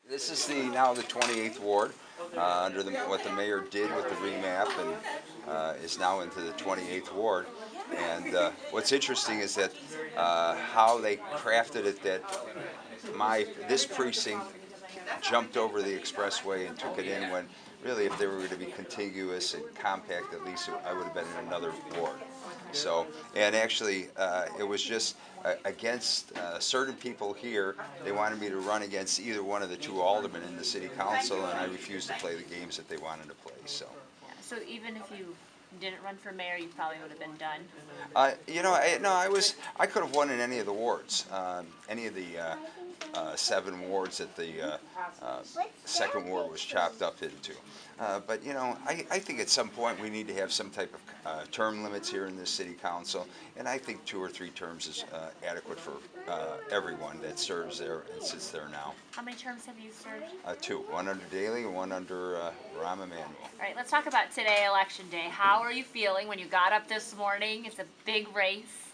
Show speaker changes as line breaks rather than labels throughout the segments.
This is now the 28th ward under what the mayor did with the remap, and is now into the 28th ward. And what's interesting is that how they crafted it, that this precinct jumped over the expressway and took it in, when really if they were going to be contiguous and compact, at least I would have been in another ward. So, and actually, it was just against certain people here. They wanted me to run against either one of the two aldermen in the city council, and I refused to play the games that they wanted to play. So,
Yeah, so even if you didn't run for mayor, you probably would have been done.
no, I could have won in any of the wards, any of the 7 wards that the second ward was chopped up into. But I think at some point we need to have some type of term limits here in this city council, and I think 2 or 3 terms is adequate for everyone that serves there and sits there now.
How many terms have you served?
2, one under Daley and one under Rahm Emanuel.
All right, let's talk about today, election day. How are you feeling when you got up this morning? It's a big race.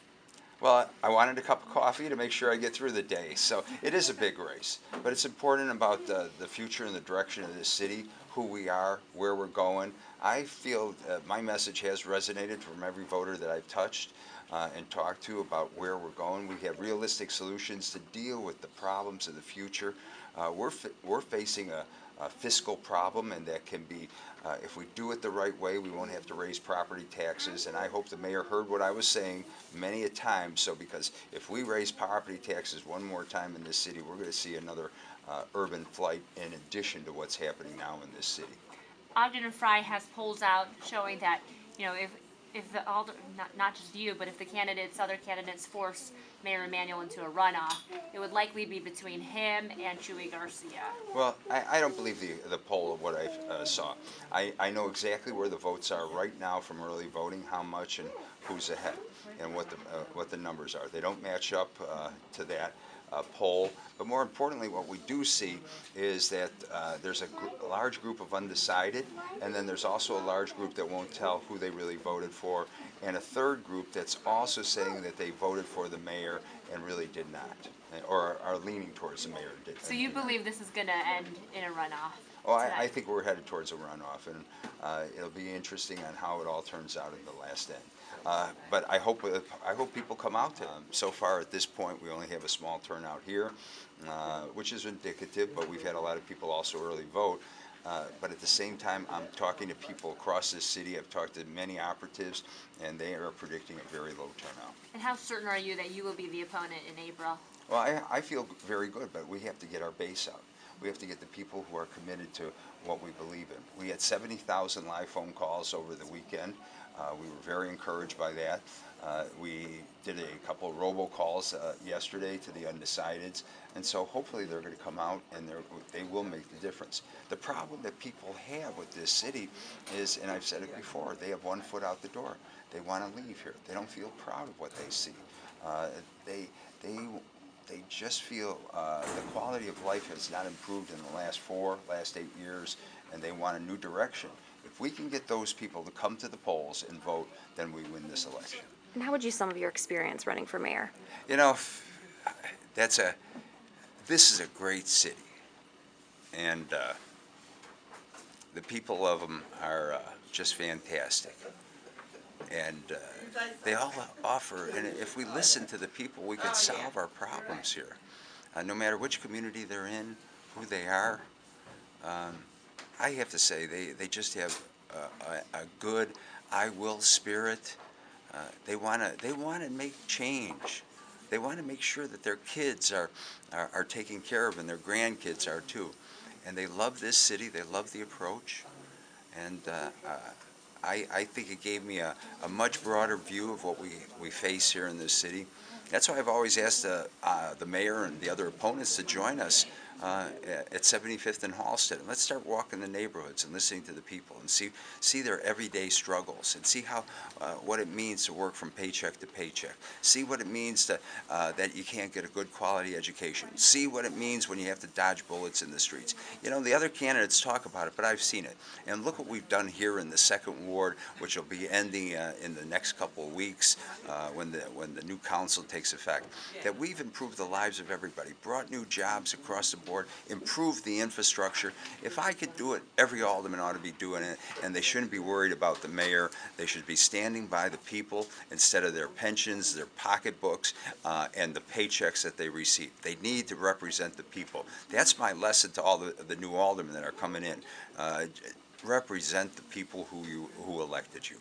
Well, I wanted a cup of coffee to make sure I get through the day. So it is a big race, but it's important about the future and the direction of this city, who we are, where we're going. I feel my message has resonated from every voter that I've touched and talked to about where we're going. We have realistic solutions to deal with the problems of the future. We're facing a fiscal problem, and that can be, if we do it the right way, we won't have to raise property taxes. And I hope the mayor heard what I was saying many a time. So, because if we raise property taxes one more time in this city, we're going to see another urban flight in addition to what's happening now in this city.
Ogden and Fry has polls out showing that, if the not just you, but if the other candidates force Mayor Emanuel into a runoff, it would likely be between him and Chuy Garcia.
Well, I don't believe the poll of what I saw. I know exactly where the votes are right now from early voting, how much and who's ahead, and what the numbers are. They don't match up to that poll, but more importantly, what we do see is that there's a large group of undecided, and then there's also a large group that won't tell who they really voted for, and a third group that's also saying that they voted for the mayor and really did not, or are leaning towards the mayor.
So you believe this is going to end in a runoff?
Oh, I think we're headed towards a runoff, and it'll be interesting on how it all turns out in the last end. But I hope people come out. So far at this point, we only have a small turnout here, which is indicative, but we've had a lot of people also early vote. But at the same time, I'm talking to people across this city. I've talked to many operatives, and they are predicting a very low turnout.
And how certain are you that you will be the opponent in April?
Well, I feel very good, but we have to get our base out. We have to get the people who are committed to what we believe in. We had 70,000 live phone calls over the weekend. We were very encouraged by that. We did a couple of robocalls yesterday to the undecideds, and so hopefully they're going to come out and they will make the difference. The problem that people have with this city is, and I've said it before, they have one foot out the door. They want to leave here. They don't feel proud of what they see. They just feel the quality of life has not improved in the last 8 years, and they want a new direction. If we can get those people to come to the polls and vote, then we win this election.
And how would you sum up your experience running for mayor?
This is a great city, and the people of them are just fantastic. And they all offer, and if we listen to the people, we can solve our problems here. No matter which community they're in, who they are, I have to say they just have a good I will spirit. They want to make change. They want to make sure that their kids are taken care of, and their grandkids are too. And they love this city. They love the approach, and I think it gave me a much broader view of what we face here in this city. That's why I've always asked the mayor and the other opponents to join us at 75th and Halsted. And let's start walking the neighborhoods and listening to the people and see their everyday struggles, and see what it means to work from paycheck to paycheck. See what it means that you can't get a good quality education. See what it means when you have to dodge bullets in the streets. The other candidates talk about it, but I've seen it. And look what we've done here in the second ward, which will be ending in the next couple of weeks when the new council takes effect. That we've improved the lives of everybody, brought new jobs across the board, improve the infrastructure. If I could do it, every alderman ought to be doing it, and they shouldn't be worried about the mayor. They should be standing by the people instead of their pensions, their pocketbooks, and the paychecks that they receive. They need to represent the people. That's my lesson to all the new aldermen that are coming in. Represent the people who elected you.